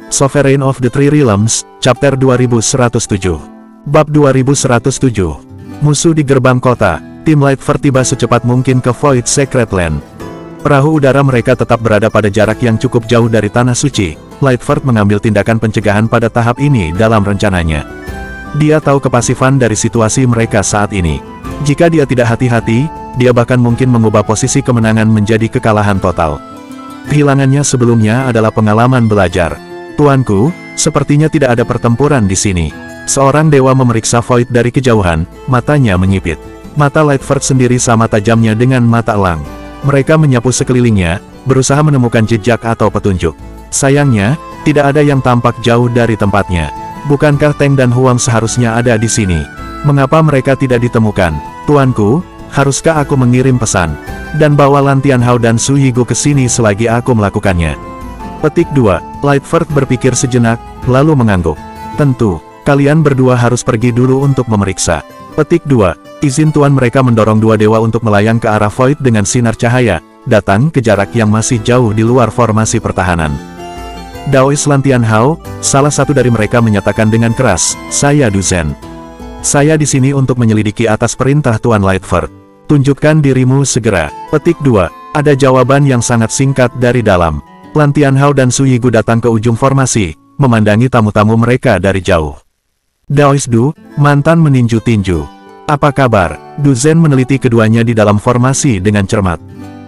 Sovereign of the Three Realms, Chapter 2107. Bab 2107. Musuh di gerbang kota. Tim Lightford tiba secepat mungkin ke Void Sacred Land. Perahu udara mereka tetap berada pada jarak yang cukup jauh dari Tanah Suci. Lightford mengambil tindakan pencegahan pada tahap ini dalam rencananya. Dia tahu kepasifan dari situasi mereka saat ini. Jika dia tidak hati-hati, dia bahkan mungkin mengubah posisi kemenangan menjadi kekalahan total. Kehilangannya sebelumnya adalah pengalaman belajar. Tuanku, sepertinya tidak ada pertempuran di sini. Seorang dewa memeriksa Void dari kejauhan, matanya menyipit. Mata Lightford sendiri sama tajamnya dengan mata elang. Mereka menyapu sekelilingnya, berusaha menemukan jejak atau petunjuk. Sayangnya, tidak ada yang tampak jauh dari tempatnya. Bukankah Teng dan Huang seharusnya ada di sini? Mengapa mereka tidak ditemukan? Tuanku, haruskah aku mengirim pesan? Dan bawa Lan Tianhao dan Su Yigu ke sini selagi aku melakukannya. Petik 2. Lightford berpikir sejenak, lalu mengangguk. Tentu, kalian berdua harus pergi dulu untuk memeriksa. Petik 2. Izin tuan. Mereka mendorong dua dewa untuk melayang ke arah Void dengan sinar cahaya, datang ke jarak yang masih jauh di luar formasi pertahanan. Daois Lan Tianhao, salah satu dari mereka menyatakan dengan keras, "Saya Du Zhen. Saya di sini untuk menyelidiki atas perintah Tuan Lightford. Tunjukkan dirimu segera." Petik 2. Ada jawaban yang sangat singkat dari dalam. Lan Tianhao dan Su Yigu datang ke ujung formasi, memandangi tamu-tamu mereka dari jauh. Daois Du, mantan meninju tinju. Apa kabar? Du Zhen meneliti keduanya di dalam formasi dengan cermat.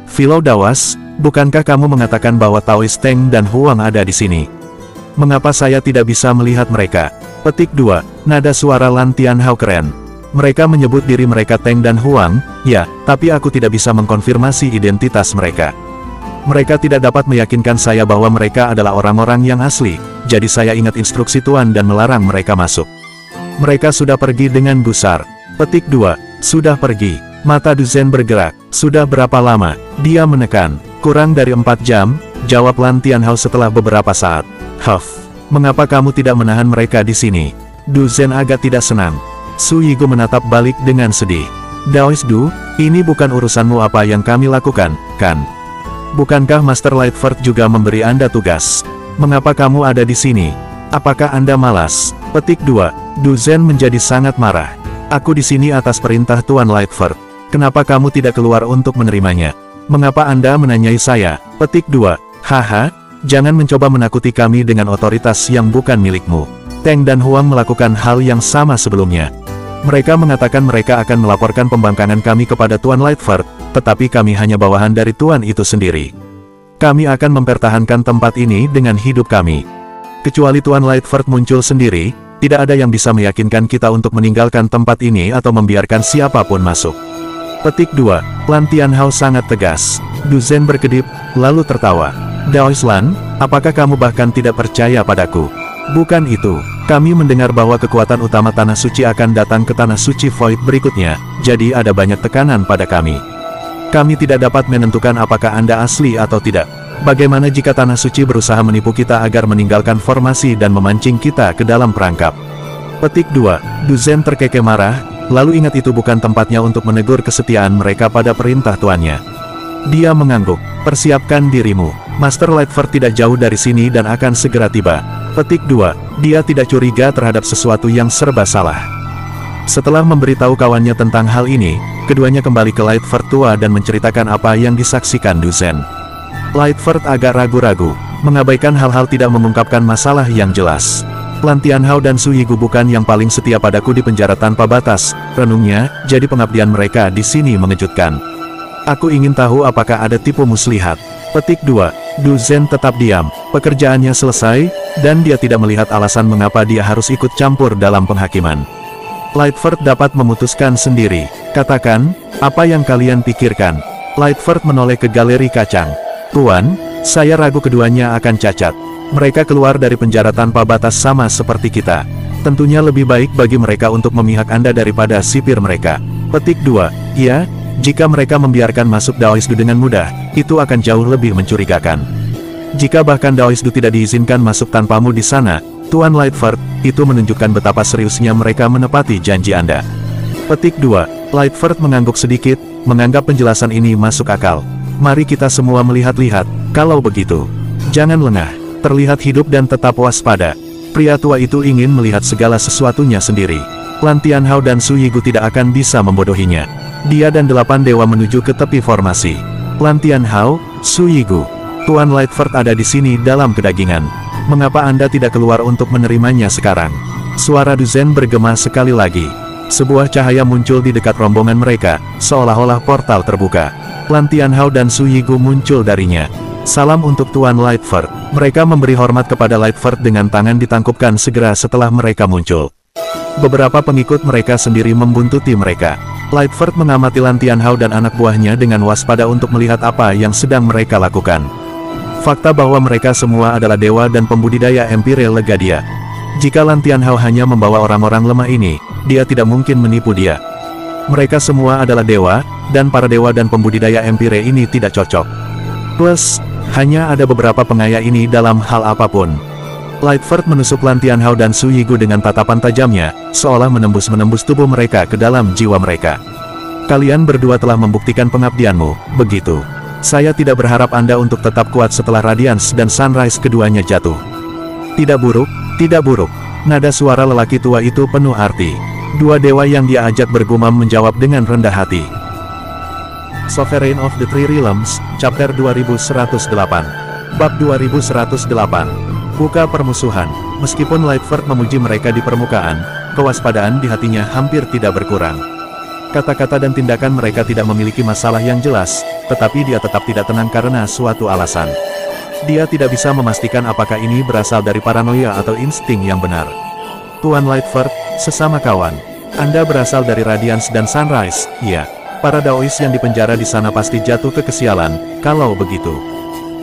Philo Dawas, bukankah kamu mengatakan bahwa Taois Teng dan Huang ada di sini? Mengapa saya tidak bisa melihat mereka? Petik 2. Nada suara Lan Tianhao keren. Mereka menyebut diri mereka Teng dan Huang, ya, tapi aku tidak bisa mengkonfirmasi identitas mereka. Mereka tidak dapat meyakinkan saya bahwa mereka adalah orang-orang yang asli, jadi saya ingat instruksi Tuan dan melarang mereka masuk. Mereka sudah pergi dengan gusar. Petik 2. Sudah pergi. Mata Du Zhen bergerak. Sudah berapa lama? Dia menekan. Kurang dari 4 jam, jawab Lan Tianhao setelah beberapa saat. Huff, mengapa kamu tidak menahan mereka di sini? Du Zhen agak tidak senang. Su Yigu menatap balik dengan sedih. Daois Du, ini bukan urusanmu apa yang kami lakukan, kan? Bukankah Master Lightford juga memberi Anda tugas? Mengapa kamu ada di sini? Apakah Anda malas? Petik 2. Du Zhen menjadi sangat marah. Aku di sini atas perintah Tuan Lightford. Kenapa kamu tidak keluar untuk menerimanya? Mengapa Anda menanyai saya? Petik 2. Haha, jangan mencoba menakuti kami dengan otoritas yang bukan milikmu. Teng dan Huang melakukan hal yang sama sebelumnya. Mereka mengatakan mereka akan melaporkan pembangkangan kami kepada Tuan Lightford, tetapi kami hanya bawahan dari Tuan itu sendiri. Kami akan mempertahankan tempat ini dengan hidup kami. Kecuali Tuan Lightford muncul sendiri, tidak ada yang bisa meyakinkan kita untuk meninggalkan tempat ini atau membiarkan siapapun masuk. Petik 2. Lan Tianhao sangat tegas. Du Zhen berkedip, lalu tertawa. Daois Lan, apakah kamu bahkan tidak percaya padaku? Bukan itu. Kami mendengar bahwa kekuatan utama Tanah Suci akan datang ke Tanah Suci Void berikutnya, jadi ada banyak tekanan pada kami. Kami tidak dapat menentukan apakah Anda asli atau tidak. Bagaimana jika Tanah Suci berusaha menipu kita agar meninggalkan formasi dan memancing kita ke dalam perangkap? Petik 2. Du Zhen terkekeh marah, lalu ingat itu bukan tempatnya untuk menegur kesetiaan mereka pada perintah tuannya. Dia mengangguk. Persiapkan dirimu. Master Lightford tidak jauh dari sini dan akan segera tiba. Petik 2. Dia tidak curiga terhadap sesuatu yang serba salah. Setelah memberitahu kawannya tentang hal ini, keduanya kembali ke Lightford tua dan menceritakan apa yang disaksikan Du Zhen. Lightford agak ragu-ragu, mengabaikan hal-hal tidak mengungkapkan masalah yang jelas. Lan Tianhao dan Su Yigu bukan yang paling setia padaku di penjara tanpa batas, renungnya, jadi pengabdian mereka di sini mengejutkan. Aku ingin tahu apakah ada tipu muslihat. Petik 2. Du Zhen tetap diam, pekerjaannya selesai, dan dia tidak melihat alasan mengapa dia harus ikut campur dalam penghakiman. Lightford dapat memutuskan sendiri. Katakan, apa yang kalian pikirkan? Lightford menoleh ke galeri kacang. Tuan, saya ragu keduanya akan cacat. Mereka keluar dari penjara tanpa batas sama seperti kita. Tentunya lebih baik bagi mereka untuk memihak Anda daripada sipir mereka. Petik 2. Ya, jika mereka membiarkan masuk Daois Du dengan mudah, itu akan jauh lebih mencurigakan. Jika bahkan Daois Du tidak diizinkan masuk tanpamu di sana, Tuan Lightford, itu menunjukkan betapa seriusnya mereka menepati janji Anda. Petik 2. Lightford mengangguk sedikit, menganggap penjelasan ini masuk akal. Mari kita semua melihat-lihat, kalau begitu. Jangan lengah. terlihat hidup dan tetap waspada. Pria tua itu ingin melihat segala sesuatunya sendiri. Lan Tianhao dan Su Yigu tidak akan bisa membodohinya. Dia dan 8 dewa menuju ke tepi formasi. Lan Tianhao, Su Yigu, Tuan Lightford ada di sini dalam kedagingan. Mengapa Anda tidak keluar untuk menerimanya sekarang? Suara Du Zhen bergema sekali lagi. Sebuah cahaya muncul di dekat rombongan mereka, seolah-olah portal terbuka. Lan Tianhao dan Su Yigu muncul darinya. Salam untuk Tuan Lightford. Mereka memberi hormat kepada Lightford dengan tangan ditangkupkan segera setelah mereka muncul. Beberapa pengikut mereka sendiri membuntuti mereka. Lightford mengamati Lan Tianhao dan anak buahnya dengan waspada untuk melihat apa yang sedang mereka lakukan. Fakta bahwa mereka semua adalah dewa dan pembudidaya Empire lega dia. Jika Lan Tianhao hanya membawa orang-orang lemah ini, dia tidak mungkin menipu dia. Mereka semua adalah dewa, dan para dewa dan pembudidaya Empire ini tidak cocok. Plus, hanya ada beberapa pengaya ini dalam hal apapun. Lightford menusuk Lan Tianhao dan Su Yigu dengan tatapan tajamnya, seolah menembus tubuh mereka ke dalam jiwa mereka. Kalian berdua telah membuktikan pengabdianmu, begitu. Saya tidak berharap Anda untuk tetap kuat setelah Radiance dan Sunrise keduanya jatuh. Tidak buruk, tidak buruk. Nada suara lelaki tua itu penuh arti. Dua dewa yang dia ajak bergumam menjawab dengan rendah hati. Sovereign of the Three Realms, Chapter 2108. Bab 2108. Buka permusuhan. Meskipun Lightford memuji mereka di permukaan, kewaspadaan di hatinya hampir tidak berkurang. Kata-kata dan tindakan mereka tidak memiliki masalah yang jelas, tetapi dia tetap tidak tenang karena suatu alasan. Dia tidak bisa memastikan apakah ini berasal dari paranoia atau insting yang benar. Tuan Lightford, sesama kawan. Anda berasal dari Radiance dan Sunrise, ya. Para Daois yang dipenjara di sana pasti jatuh ke kesialan, kalau begitu.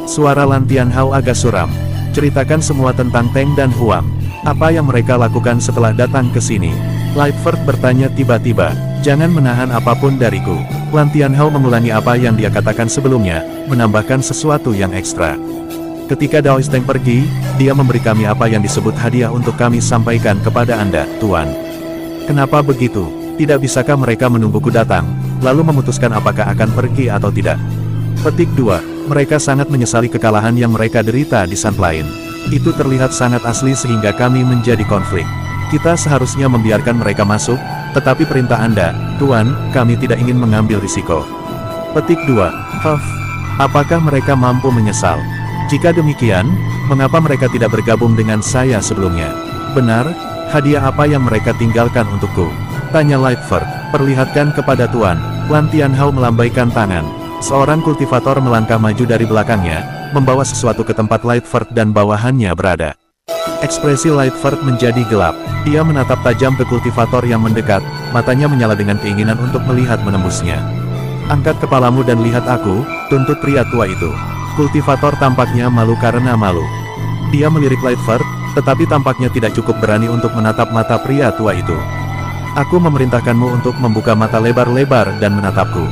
Suara Lan Tianhao agak suram. Ceritakan semua tentang Teng dan Huang. Apa yang mereka lakukan setelah datang ke sini? Lightford bertanya tiba-tiba. Jangan menahan apapun dariku. Lan Tianhao mengulangi apa yang dia katakan sebelumnya, menambahkan sesuatu yang ekstra. Ketika Daois Teng pergi, dia memberi kami apa yang disebut hadiah untuk kami sampaikan kepada Anda, Tuan. Kenapa begitu? Tidak bisakah mereka menungguku datang, lalu memutuskan apakah akan pergi atau tidak? Petik 2. Mereka sangat menyesali kekalahan yang mereka derita di Sunplane. Itu terlihat sangat asli sehingga kami menjadi konflik. Kita seharusnya membiarkan mereka masuk, tetapi perintah Anda, Tuan, kami tidak ingin mengambil risiko. Petik 2. Apakah mereka mampu menyesal? Jika demikian, mengapa mereka tidak bergabung dengan saya sebelumnya? Benar, hadiah apa yang mereka tinggalkan untukku? Tanya Lightford. Perlihatkan kepada Tuan. Lan Tianhao melambaikan tangan. Seorang kultivator melangkah maju dari belakangnya, membawa sesuatu ke tempat Lightford dan bawahannya berada. Ekspresi Lightford menjadi gelap. Dia menatap tajam ke kultivator yang mendekat, matanya menyala dengan keinginan untuk melihat menembusnya. Angkat kepalamu dan lihat aku, tuntut pria tua itu. Kultivator tampaknya malu karena malu. Dia melirik Lightford, tetapi tampaknya tidak cukup berani untuk menatap mata pria tua itu. Aku memerintahkanmu untuk membuka mata lebar-lebar dan menatapku.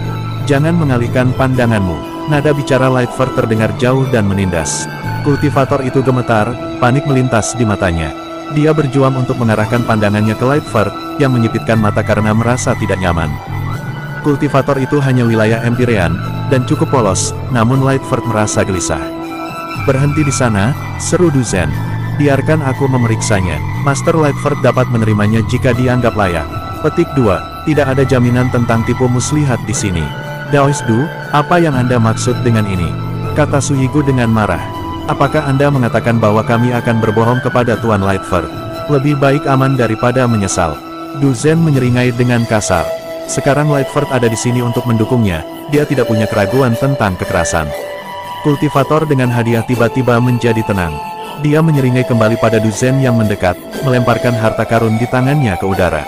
Jangan mengalihkan pandanganmu. Nada bicara Lightford terdengar jauh dan menindas. Kultivator itu gemetar, panik melintas di matanya. Dia berjuang untuk mengarahkan pandangannya ke Lightford, yang menyipitkan mata karena merasa tidak nyaman. Kultivator itu hanya wilayah Empyrean, dan cukup polos, namun Lightford merasa gelisah. Berhenti di sana, seru Du Zhen. Biarkan aku memeriksanya. Master Lightford dapat menerimanya jika dianggap layak. Petik 2. Tidak ada jaminan tentang tipu muslihat di sini. Daois Du, apa yang Anda maksud dengan ini? Kata Su Yigu dengan marah. Apakah Anda mengatakan bahwa kami akan berbohong kepada Tuan Lightford? Lebih baik aman daripada menyesal. Du Zhen menyeringai dengan kasar. Sekarang Lightford ada di sini untuk mendukungnya. Dia tidak punya keraguan tentang kekerasan. Kultivator dengan hadiah tiba-tiba menjadi tenang. Dia menyeringai kembali pada Du Zhen yang mendekat, melemparkan harta karun di tangannya ke udara.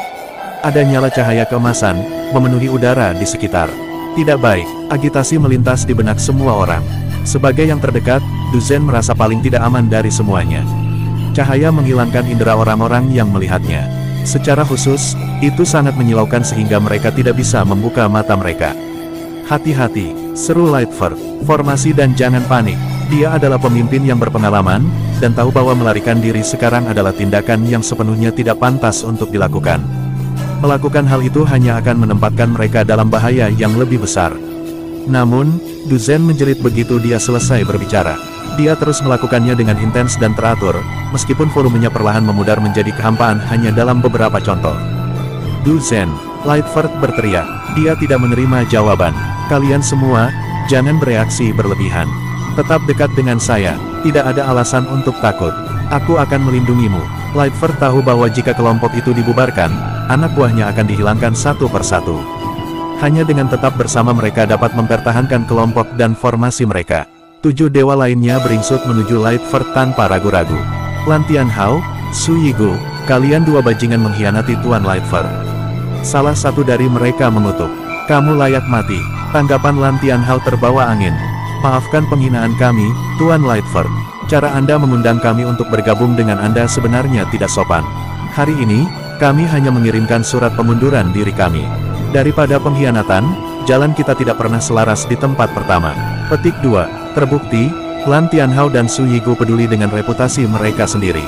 Ada nyala cahaya keemasan, memenuhi udara di sekitar. Tidak baik, agitasi melintas di benak semua orang. Sebagai yang terdekat, Du Zhen merasa paling tidak aman dari semuanya. Cahaya menghilangkan indera orang-orang yang melihatnya. Secara khusus, itu sangat menyilaukan sehingga mereka tidak bisa membuka mata mereka. Hati-hati, seru Lightford. Formasi dan jangan panik. Dia adalah pemimpin yang berpengalaman, dan tahu bahwa melarikan diri sekarang adalah tindakan yang sepenuhnya tidak pantas untuk dilakukan. Melakukan hal itu hanya akan menempatkan mereka dalam bahaya yang lebih besar. Namun, Du Zhen menjerit begitu dia selesai berbicara. Dia terus melakukannya dengan intens dan teratur, meskipun volumenya perlahan memudar menjadi kehampaan hanya dalam beberapa contoh. Du Zen, Lightford berteriak. Dia tidak menerima jawaban. Kalian semua, jangan bereaksi berlebihan. Tetap dekat dengan saya, tidak ada alasan untuk takut. Aku akan melindungimu. Lightford tahu bahwa jika kelompok itu dibubarkan, anak buahnya akan dihilangkan satu persatu. Hanya dengan tetap bersama mereka dapat mempertahankan kelompok dan formasi mereka. 7 dewa lainnya beringsut menuju Lightford tanpa ragu-ragu. Lan Tianhao, Su Yigu, kalian dua bajingan mengkhianati Tuan Lightford. Salah satu dari mereka mengutuk. Kamu layak mati. Tanggapan Lan Tianhao terbawa angin. Maafkan penghinaan kami, Tuan Lightford. Cara Anda mengundang kami untuk bergabung dengan Anda sebenarnya tidak sopan. Hari ini, kami hanya mengirimkan surat pengunduran diri kami. Daripada pengkhianatan, jalan kita tidak pernah selaras di tempat pertama. Petik 2. Terbukti, Lan Tianhao dan Su Yigu peduli dengan reputasi mereka sendiri.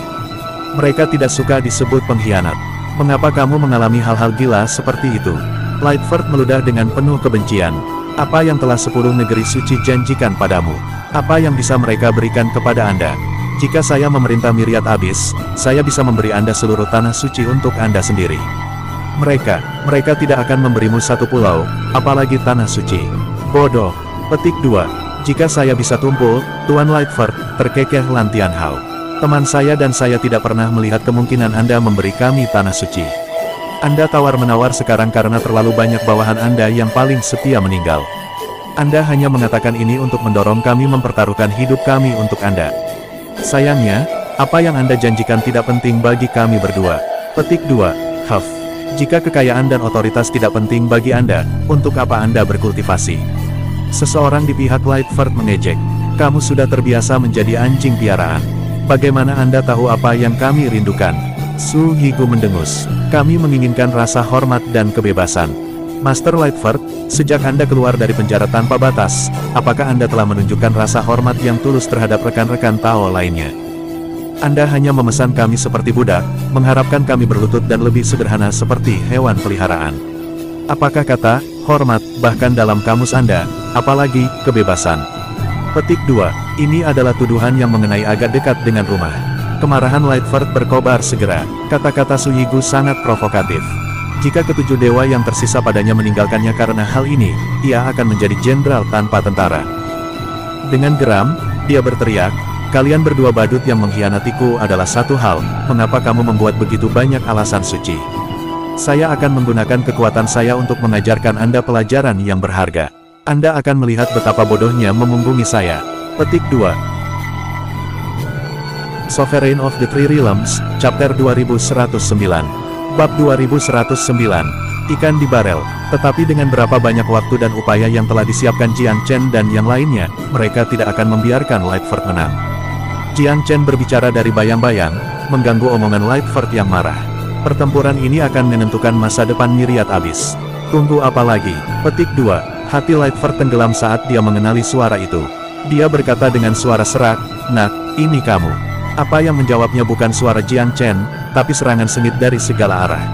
Mereka tidak suka disebut pengkhianat. Mengapa kamu mengalami hal-hal gila seperti itu? Lightford meludah dengan penuh kebencian. Apa yang telah 10 negeri suci janjikan padamu? Apa yang bisa mereka berikan kepada Anda? Jika saya memerintah Myriad Abyss, saya bisa memberi Anda seluruh tanah suci untuk Anda sendiri. Mereka tidak akan memberimu satu pulau, apalagi tanah suci. Bodoh. Petik 2. Jika saya bisa tumpul, Tuan Lightford, terkekeh Lan Tianhao. Teman saya dan saya tidak pernah melihat kemungkinan Anda memberi kami tanah suci. Anda tawar-menawar sekarang karena terlalu banyak bawahan Anda yang paling setia meninggal. Anda hanya mengatakan ini untuk mendorong kami mempertaruhkan hidup kami untuk Anda. Sayangnya, apa yang Anda janjikan tidak penting bagi kami berdua. Petik 2. Huff. Jika kekayaan dan otoritas tidak penting bagi Anda, untuk apa Anda berkultivasi? Seseorang di pihak Lightford mengejek. Kamu sudah terbiasa menjadi anjing piaraan. Bagaimana Anda tahu apa yang kami rindukan? Su Yigu mendengus. Kami menginginkan rasa hormat dan kebebasan. Master Lightford, sejak Anda keluar dari penjara tanpa batas, apakah Anda telah menunjukkan rasa hormat yang tulus terhadap rekan-rekan Tao lainnya? Anda hanya memesan kami seperti budak, mengharapkan kami berlutut dan lebih sederhana seperti hewan peliharaan. Apakah kata hormat, bahkan dalam kamus Anda, apalagi kebebasan? Petik 2. Ini adalah tuduhan yang mengenai agak dekat dengan rumah. Kemarahan Lightford berkobar segera. Kata-kata Su Yigu sangat provokatif. Jika ketujuh dewa yang tersisa padanya meninggalkannya karena hal ini, ia akan menjadi jenderal tanpa tentara. Dengan geram, dia berteriak, kalian berdua badut yang mengkhianatiku adalah satu hal, mengapa kamu membuat begitu banyak alasan suci? Saya akan menggunakan kekuatan saya untuk mengajarkan Anda pelajaran yang berharga. Anda akan melihat betapa bodohnya memunggungi saya. Petik 2. Sovereign of the Three Realms, Chapter 2109. Bab 2109. Ikan di barel. Tetapi dengan berapa banyak waktu dan upaya yang telah disiapkan Jiang Chen dan yang lainnya, mereka tidak akan membiarkan Lightford menang. Jiang Chen berbicara dari bayang-bayang, mengganggu omongan Lightford yang marah. Pertempuran ini akan menentukan masa depan Myriad Abyss. Tunggu apa lagi? Petik 2. Hati Lightford tenggelam saat dia mengenali suara itu. Dia berkata dengan suara serak, "Nak, ini kamu." Apa yang menjawabnya bukan suara Jiang Chen, tapi serangan sengit dari segala arah.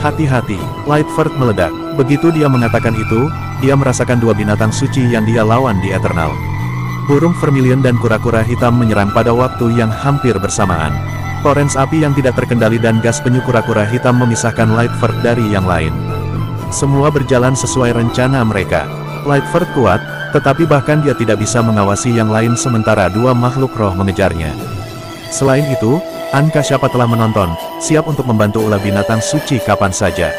Hati-hati, Lightford meledak. Begitu dia mengatakan itu, dia merasakan dua binatang suci yang dia lawan di Eternal. Burung vermilion dan kura-kura hitam menyerang pada waktu yang hampir bersamaan. Torrens api yang tidak terkendali dan gas penyu kura-kura hitam memisahkan Lightford dari yang lain. Semua berjalan sesuai rencana mereka. Lightford kuat, tetapi bahkan dia tidak bisa mengawasi yang lain sementara dua makhluk roh mengejarnya. Selain itu, Kashyapa telah menonton, siap untuk membantu ulah binatang suci kapan saja.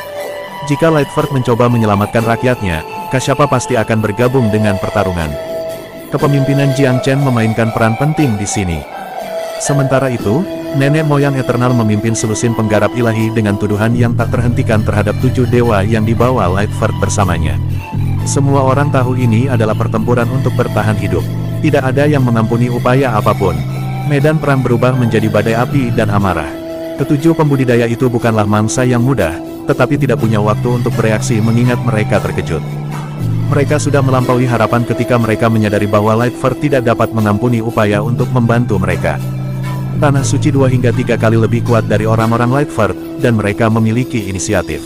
Jika Lightford mencoba menyelamatkan rakyatnya, Kashyapa pasti akan bergabung dengan pertarungan. Kepemimpinan Jiang Chen memainkan peran penting di sini. Sementara itu, nenek moyang Eternal memimpin selusin penggarap ilahi dengan tuduhan yang tak terhentikan terhadap 7 dewa yang dibawa Lightford bersamanya. Semua orang tahu ini adalah pertempuran untuk bertahan hidup. Tidak ada yang mengampuni upaya apapun. Medan perang berubah menjadi badai api dan amarah. Ketujuh pembudidaya itu bukanlah mangsa yang mudah, tetapi tidak punya waktu untuk bereaksi mengingat mereka terkejut. Mereka sudah melampaui harapan ketika mereka menyadari bahwa Lightford tidak dapat mengampuni upaya untuk membantu mereka. Tanah suci 2 hingga 3 kali lebih kuat dari orang-orang Lightford, dan mereka memiliki inisiatif.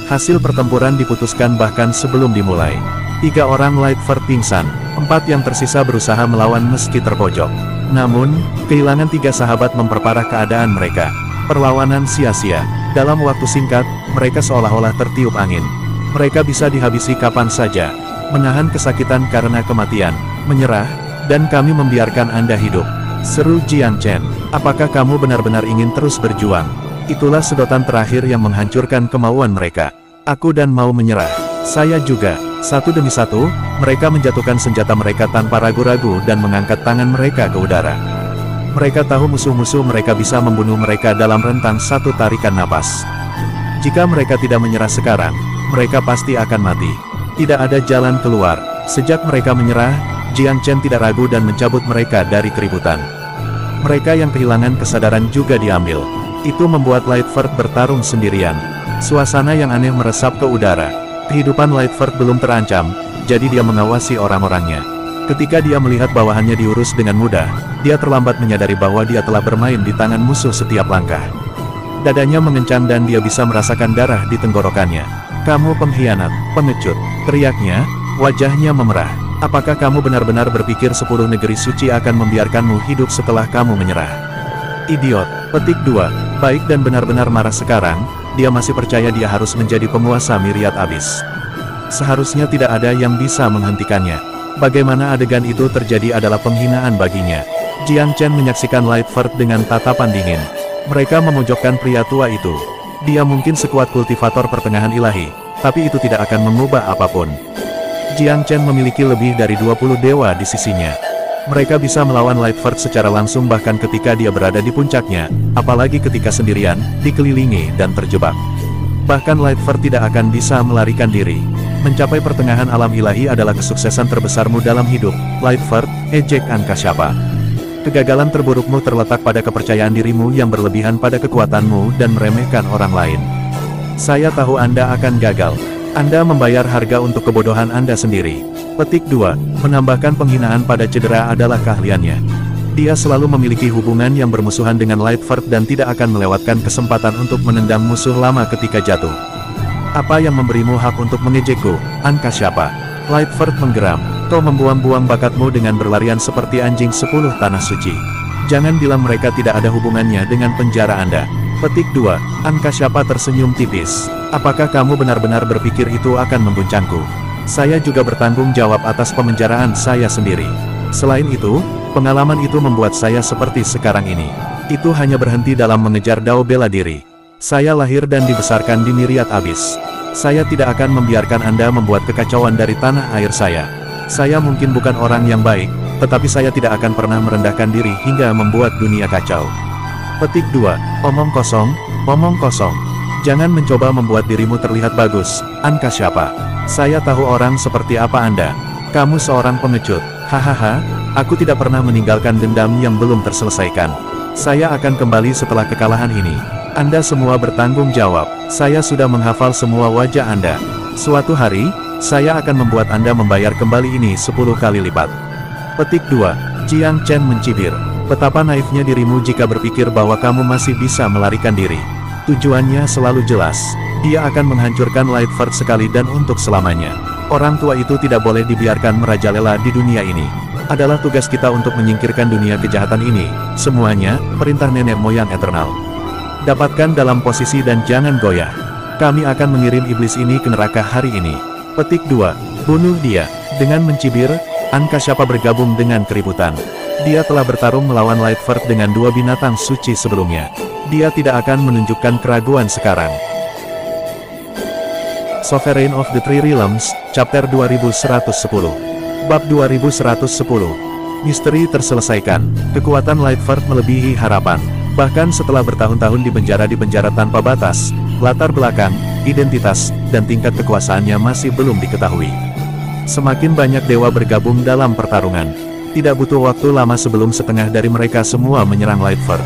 Hasil pertempuran diputuskan bahkan sebelum dimulai. 3 orang Lightford pingsan, 4 yang tersisa berusaha melawan meski terpojok. Namun, kehilangan 3 sahabat memperparah keadaan mereka. Perlawanan sia-sia. Dalam waktu singkat, mereka seolah-olah tertiup angin. Mereka bisa dihabisi kapan saja. Menahan kesakitan karena kematian, menyerah, dan kami membiarkan Anda hidup. Seru Jiang Chen. Apakah kamu benar-benar ingin terus berjuang? Itulah sedotan terakhir yang menghancurkan kemauan mereka. Aku dan mau menyerah. Saya juga. Satu demi satu, mereka menjatuhkan senjata mereka tanpa ragu-ragu dan mengangkat tangan mereka ke udara. Mereka tahu musuh-musuh mereka bisa membunuh mereka dalam rentang satu tarikan napas. Jika mereka tidak menyerah sekarang, mereka pasti akan mati. Tidak ada jalan keluar. Sejak mereka menyerah, Jiang Chen tidak ragu dan mencabut mereka dari keributan. Mereka yang kehilangan kesadaran juga diambil. Itu membuat Lightford bertarung sendirian. Suasana yang aneh meresap ke udara. Kehidupan Lightford belum terancam, jadi dia mengawasi orang-orangnya. Ketika dia melihat bawahannya diurus dengan mudah, dia terlambat menyadari bahwa dia telah bermain di tangan musuh setiap langkah. Dadanya mengencang dan dia bisa merasakan darah di tenggorokannya. "Kamu pengkhianat, pengecut," teriaknya, wajahnya memerah. "Apakah kamu benar-benar berpikir 10 negeri suci akan membiarkanmu hidup setelah kamu menyerah?" Idiot. Petik 2. Baik dan benar-benar marah sekarang, dia masih percaya dia harus menjadi penguasa Myriad Abyss. Seharusnya tidak ada yang bisa menghentikannya. Bagaimana adegan itu terjadi adalah penghinaan baginya. Jiang Chen menyaksikan Lightford dengan tatapan dingin. Mereka memojokkan pria tua itu. Dia mungkin sekuat kultivator pertengahan ilahi, tapi itu tidak akan mengubah apapun. Jiang Chen memiliki lebih dari 20 dewa di sisinya. Mereka bisa melawan Lightford secara langsung bahkan ketika dia berada di puncaknya, apalagi ketika sendirian, dikelilingi, dan terjebak. Bahkan Lightford tidak akan bisa melarikan diri. Mencapai pertengahan alam ilahi adalah kesuksesan terbesarmu dalam hidup, Lightford, ejek Ankashyapa. Kegagalan terburukmu terletak pada kepercayaan dirimu yang berlebihan pada kekuatanmu dan meremehkan orang lain. Saya tahu Anda akan gagal. Anda membayar harga untuk kebodohan Anda sendiri. Petik 2. Menambahkan penghinaan pada cedera adalah keahliannya. Dia selalu memiliki hubungan yang bermusuhan dengan Lightford dan tidak akan melewatkan kesempatan untuk menendang musuh lama ketika jatuh. "Apa yang memberimu hak untuk mengejekku, Ankashyapa?" Lightford menggeram. "Kau membuang-buang bakatmu dengan berlarian seperti anjing 10 tanah suci. Jangan bilang mereka tidak ada hubungannya dengan penjara Anda." Petik 2. Ankashyapa tersenyum tipis. "Apakah kamu benar-benar berpikir itu akan membuncangku? Saya juga bertanggung jawab atas pemenjaraan saya sendiri. Selain itu, pengalaman itu membuat saya seperti sekarang ini. Itu hanya berhenti dalam mengejar dao bela diri. Saya lahir dan dibesarkan di Myriad Abyss. Saya tidak akan membiarkan Anda membuat kekacauan dari tanah air saya. Saya mungkin bukan orang yang baik, tetapi saya tidak akan pernah merendahkan diri hingga membuat dunia kacau." Petik 2. Omong kosong, omong kosong. Jangan mencoba membuat dirimu terlihat bagus, Ankashyapa. Saya tahu orang seperti apa Anda. Kamu seorang pengecut. Hahaha, aku tidak pernah meninggalkan dendam yang belum terselesaikan. Saya akan kembali setelah kekalahan ini. Anda semua bertanggung jawab. Saya sudah menghafal semua wajah Anda. Suatu hari, saya akan membuat Anda membayar kembali ini 10 kali lipat. Petik 2. Jiang Chen mencibir. Betapa naifnya dirimu jika berpikir bahwa kamu masih bisa melarikan diri. Tujuannya selalu jelas. Dia akan menghancurkan Lightford sekali dan untuk selamanya. Orang tua itu tidak boleh dibiarkan merajalela di dunia ini. Adalah tugas kita untuk menyingkirkan dunia kejahatan ini. Semuanya, perintah nenek moyang eternal. Dapatkan dalam posisi dan jangan goyah. Kami akan mengirim iblis ini ke neraka hari ini. Petik 2. Bunuh dia. Dengan mencibir, Ankashyapa bergabung dengan keributan. Dia telah bertarung melawan Lightford dengan 2 binatang suci sebelumnya. Dia tidak akan menunjukkan keraguan sekarang. Sovereign of the Three Realms, Chapter 2110. Bab 2110. Misteri terselesaikan. Kekuatan Lightford melebihi harapan. Bahkan setelah bertahun-tahun di penjara tanpa batas, latar belakang, identitas, dan tingkat kekuasaannya masih belum diketahui. Semakin banyak dewa bergabung dalam pertarungan. Tidak butuh waktu lama sebelum setengah dari mereka semua menyerang Lightford.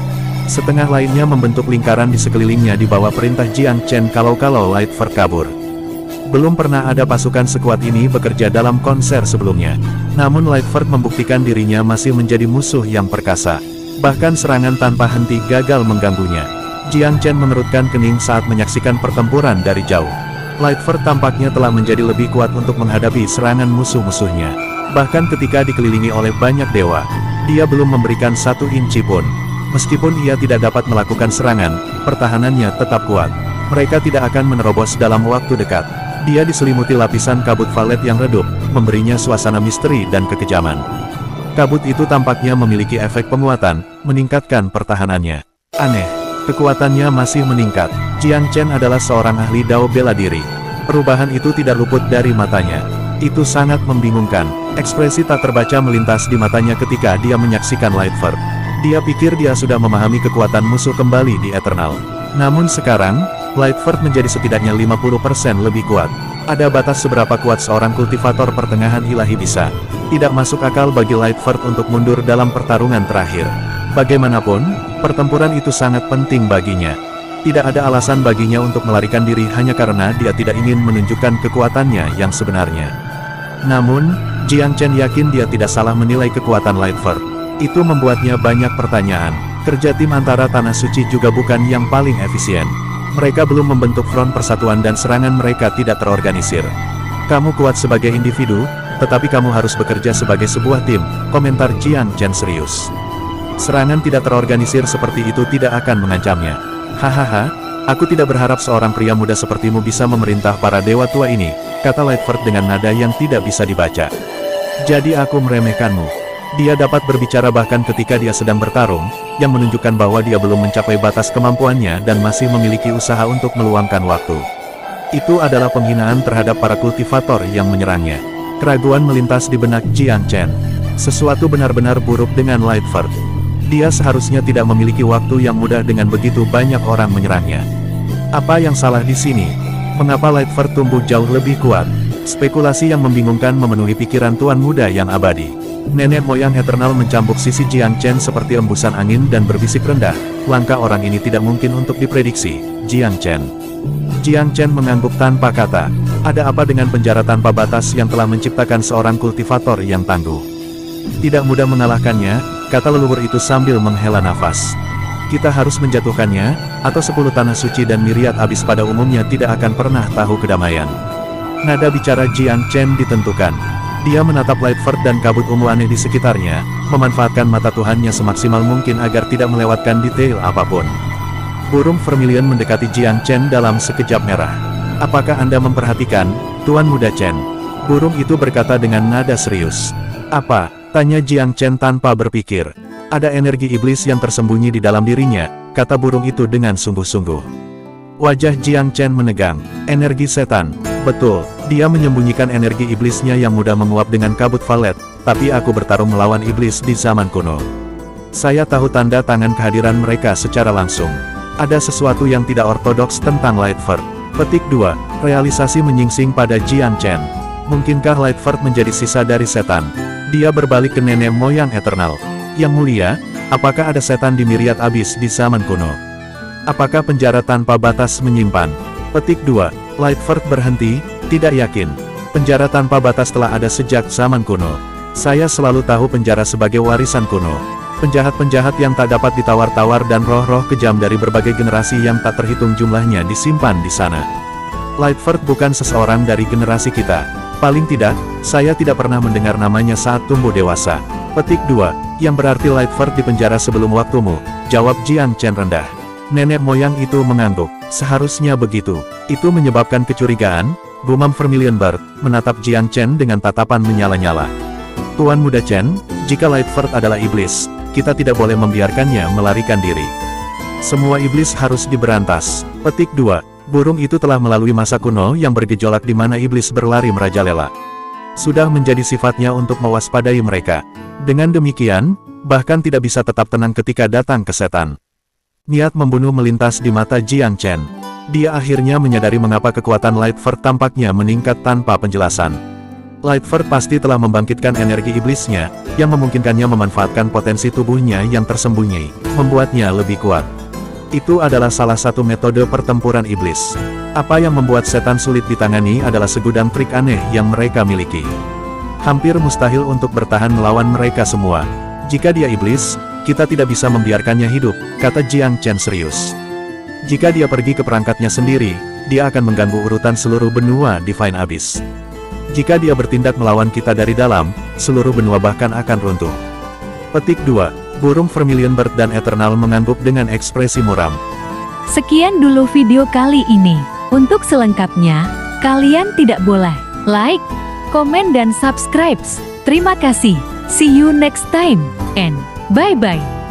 Setengah lainnya membentuk lingkaran di sekelilingnya di bawah perintah Jiang Chen kalau Lightford kabur. Belum pernah ada pasukan sekuat ini bekerja dalam konser sebelumnya. Namun Lightford membuktikan dirinya masih menjadi musuh yang perkasa. Bahkan serangan tanpa henti gagal mengganggunya. Jiang Chen mengerutkan kening saat menyaksikan pertempuran dari jauh. Lightford tampaknya telah menjadi lebih kuat untuk menghadapi serangan musuh-musuhnya. Bahkan ketika dikelilingi oleh banyak dewa, dia belum memberikan 1 inci pun. Meskipun ia tidak dapat melakukan serangan, pertahanannya tetap kuat. Mereka tidak akan menerobos dalam waktu dekat. Dia diselimuti lapisan kabut valet yang redup, memberinya suasana misteri dan kekejaman. Kabut itu tampaknya memiliki efek penguatan, meningkatkan pertahanannya. Aneh, kekuatannya masih meningkat. Jiang Chen adalah seorang ahli Dao bela diri. Perubahan itu tidak luput dari matanya. Itu sangat membingungkan. Ekspresi tak terbaca melintas di matanya ketika dia menyaksikan Lightford. Dia pikir dia sudah memahami kekuatan musuh kembali di Eternal. Namun sekarang, Lightford menjadi setidaknya 50% lebih kuat. Ada batas seberapa kuat seorang kultivator pertengahan ilahi bisa. Tidak masuk akal bagi Lightford untuk mundur dalam pertarungan terakhir. Bagaimanapun, pertempuran itu sangat penting baginya. Tidak ada alasan baginya untuk melarikan diri hanya karena dia tidak ingin menunjukkan kekuatannya yang sebenarnya. Namun, Jiang Chen yakin dia tidak salah menilai kekuatan Lightford. Itu membuatnya banyak pertanyaan. Kerja tim antara Tanah Suci juga bukan yang paling efisien. Mereka belum membentuk front persatuan dan serangan mereka tidak terorganisir. Kamu kuat sebagai individu, tetapi kamu harus bekerja sebagai sebuah tim, komentar Jiang Chen serius. Serangan tidak terorganisir seperti itu tidak akan mengancamnya. Hahaha, aku tidak berharap seorang pria muda sepertimu bisa memerintah para dewa tua ini, kata Lightford dengan nada yang tidak bisa dibaca. Jadi aku meremehkanmu. Dia dapat berbicara bahkan ketika dia sedang bertarung, yang menunjukkan bahwa dia belum mencapai batas kemampuannya dan masih memiliki usaha untuk meluangkan waktu. Itu adalah penghinaan terhadap para kultivator yang menyerangnya. Keraguan melintas di benak Jiang Chen. Sesuatu benar-benar buruk dengan Lightford. Dia seharusnya tidak memiliki waktu yang mudah dengan begitu banyak orang menyerangnya. Apa yang salah di sini? Mengapa Lightford tumbuh jauh lebih kuat? Spekulasi yang membingungkan memenuhi pikiran tuan muda yang abadi. Nenek moyang Eternal mencambuk sisi Jiang Chen seperti embusan angin dan berbisik rendah, langkah orang ini tidak mungkin untuk diprediksi, Jiang Chen. Jiang Chen mengangguk tanpa kata. Ada apa dengan penjara tanpa batas yang telah menciptakan seorang kultivator yang tangguh? Tidak mudah mengalahkannya, kata leluhur itu sambil menghela nafas. Kita harus menjatuhkannya, atau 10 tanah suci dan miriat abis pada umumnya tidak akan pernah tahu kedamaian. Nada bicara Jiang Chen ditentukan. Dia menatap Lightford dan kabut ungu aneh di sekitarnya, memanfaatkan mata Tuhannya semaksimal mungkin agar tidak melewatkan detail apapun. Burung vermilion mendekati Jiang Chen dalam sekejap merah. Apakah Anda memperhatikan, Tuan Muda Chen? Burung itu berkata dengan nada serius. Apa? Tanya Jiang Chen tanpa berpikir. Ada energi iblis yang tersembunyi di dalam dirinya, kata burung itu dengan sungguh-sungguh. Wajah Jiang Chen menegang. Energi setan. Betul, dia menyembunyikan energi iblisnya yang mudah menguap dengan kabut valet, tapi aku bertarung melawan iblis di zaman kuno. Saya tahu tanda tangan kehadiran mereka secara langsung. Ada sesuatu yang tidak ortodoks tentang Lightford. Petik 2, realisasi menyingsing pada Jiang Chen. Mungkinkah Lightford menjadi sisa dari setan? Dia berbalik ke nenek moyang Eternal. Yang mulia, apakah ada setan di miriat abis di zaman kuno? Apakah penjara tanpa batas menyimpan? Petik 2, Lightford berhenti, tidak yakin. Penjara tanpa batas telah ada sejak zaman kuno. Saya selalu tahu penjara sebagai warisan kuno. Penjahat-penjahat yang tak dapat ditawar-tawar dan roh-roh kejam dari berbagai generasi yang tak terhitung jumlahnya disimpan di sana. Lightford bukan seseorang dari generasi kita. Paling tidak, saya tidak pernah mendengar namanya saat tumbuh dewasa. Petik 2, yang berarti Lightford dipenjara sebelum waktumu, jawab Jiang Chen rendah. Nenek moyang itu mengangguk. Seharusnya begitu. Itu menyebabkan kecurigaan, gumam Vermilion Bird, menatap Jiang Chen dengan tatapan menyala-nyala. Tuan Muda Chen, jika Lightford adalah iblis, kita tidak boleh membiarkannya melarikan diri. Semua iblis harus diberantas. Petik 2, burung itu telah melalui masa kuno yang bergejolak di mana iblis berlari merajalela. Sudah menjadi sifatnya untuk mewaspadai mereka. Dengan demikian, bahkan tidak bisa tetap tenang ketika datang ke setan. Niat membunuh melintas di mata Jiang Chen. Dia akhirnya menyadari mengapa kekuatan Lightford tampaknya meningkat tanpa penjelasan. Lightford pasti telah membangkitkan energi iblisnya, yang memungkinkannya memanfaatkan potensi tubuhnya yang tersembunyi, membuatnya lebih kuat. Itu adalah salah satu metode pertempuran iblis. Apa yang membuat setan sulit ditangani adalah segudang trik aneh yang mereka miliki. Hampir mustahil untuk bertahan melawan mereka semua. Jika dia iblis, kita tidak bisa membiarkannya hidup, kata Jiang Chen serius. Jika dia pergi ke perangkatnya sendiri, dia akan mengganggu urutan seluruh benua Divine Abyss. Jika dia bertindak melawan kita dari dalam, seluruh benua bahkan akan runtuh. Petik 2. Burung Vermilion Bird dan Eternal mengangguk dengan ekspresi muram. Sekian dulu video kali ini. Untuk selengkapnya, kalian tidak boleh like, komen dan subscribe. Terima kasih. See you next time and bye-bye.